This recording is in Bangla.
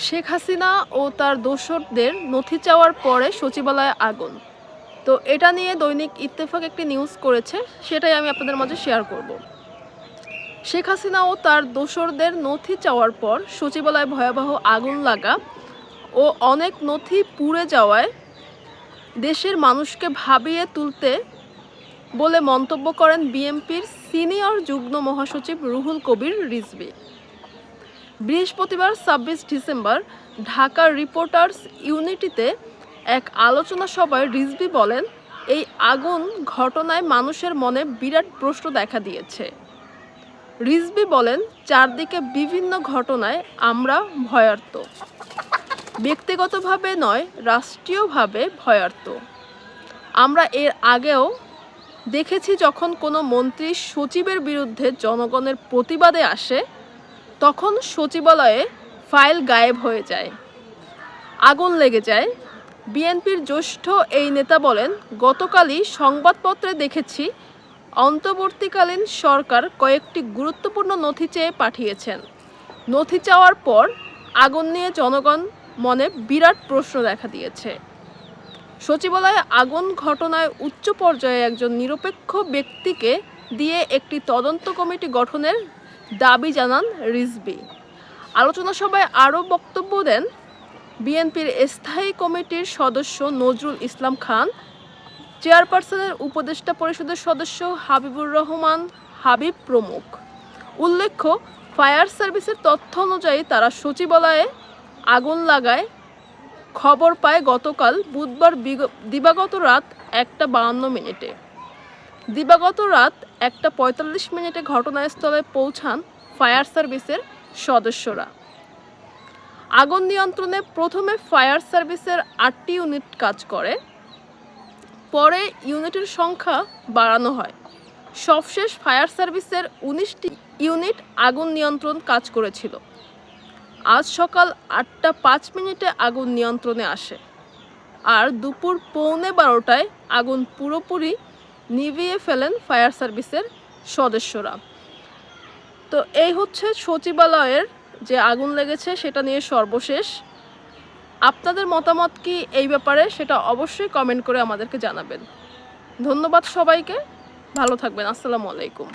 শেখ হাসিনা ও তার দোসরদের নথি চাওয়ার পরে সচিবালয়ে আগুন। তো এটা নিয়ে দৈনিক ইত্তেফাক একটি নিউজ করেছে, সেটাই আমি আপনাদের মাঝে শেয়ার করব। শেখ হাসিনা ও তার দোসরদের নথি চাওয়ার পর সচিবালয়ে ভয়াবহ আগুন লাগা ও অনেক নথি পুড়ে যাওয়ায় দেশের মানুষকে ভাবিয়ে তুলতে বলে মন্তব্য করেন বিএনপির সিনিয়র যুগ্ম মহাসচিব রুহুল কবির রিজভী। বৃহস্পতিবার ২৬ ডিসেম্বর ঢাকার রিপোর্টার্স ইউনিটিতে এক আলোচনা সভায় রিজভী বলেন, এই আগুন ঘটনায় মানুষের মনে বিরাট প্রশ্ন দেখা দিয়েছে। রিজভী বলেন, চারদিকে বিভিন্ন ঘটনায় আমরা ভয়ার্ত, ব্যক্তিগতভাবে নয় রাষ্ট্রীয়ভাবে ভয়ার্ত। আমরা এর আগেও দেখেছি, যখন কোনো মন্ত্রী সচিবের বিরুদ্ধে জনগণের প্রতিবাদে আসে তখন সচিবালয়ে ফাইল গায়েব হয়ে যায়, আগুন লেগে যায়। বিএনপির জ্যেষ্ঠ এই নেতা বলেন, গতকালই সংবাদপত্রে দেখেছি অন্তর্বর্তীকালীন সরকার কয়েকটি গুরুত্বপূর্ণ নথি চেয়ে পাঠিয়েছেন। নথি চাওয়ার পর আগুন নিয়ে জনগণ মনে বিরাট প্রশ্ন দেখা দিয়েছে। সচিবালয়ে আগুন ঘটনায় উচ্চ পর্যায়ে একজন নিরপেক্ষ ব্যক্তিকে দিয়ে একটি তদন্ত কমিটি গঠনের দাবি জানান রিজভী। আলোচনা সভায় আরও বক্তব্য দেন বিএনপির স্থায়ী কমিটির সদস্য নজরুল ইসলাম খান, চেয়ারপারসনের উপদেষ্টা পরিষদের সদস্য হাবিবুর রহমান হাবিব প্রমুখ। উল্লেখ্য, ফায়ার সার্ভিসের তথ্য অনুযায়ী তারা সচিবালয়ে আগুন লাগায় খবর পায় গতকাল বুধবার দিবাগত রাত ১:৫২। দিবাগত রাত ১:৪৫ ঘটনাস্থলে পৌঁছান ফায়ার সার্ভিসের সদস্যরা। আগুন নিয়ন্ত্রণে প্রথমে ফায়ার সার্ভিসের ৮টি ইউনিট কাজ করে, পরে ইউনিটের সংখ্যা বাড়ানো হয়। সবশেষ ফায়ার সার্ভিসের ১৯টি ইউনিট আগুন নিয়ন্ত্রণ কাজ করেছিল। আজ সকাল ৮:০৫ আগুন নিয়ন্ত্রণে আসে, আর দুপুর ১১:৩০ আগুন পুরোপুরি নিভিয়ে ফেলেন ফায়ার সার্ভিসের সদস্যরা। তো এই হচ্ছে সচিবালয়ের যে আগুন লেগেছে সেটা নিয়ে সর্বশেষ। আপনাদের মতামত কি এই ব্যাপারে, সেটা অবশ্যই কমেন্ট করে আমাদেরকে জানাবেন। ধন্যবাদ সবাইকে, ভালো থাকবেন। আসসালামু আলাইকুম।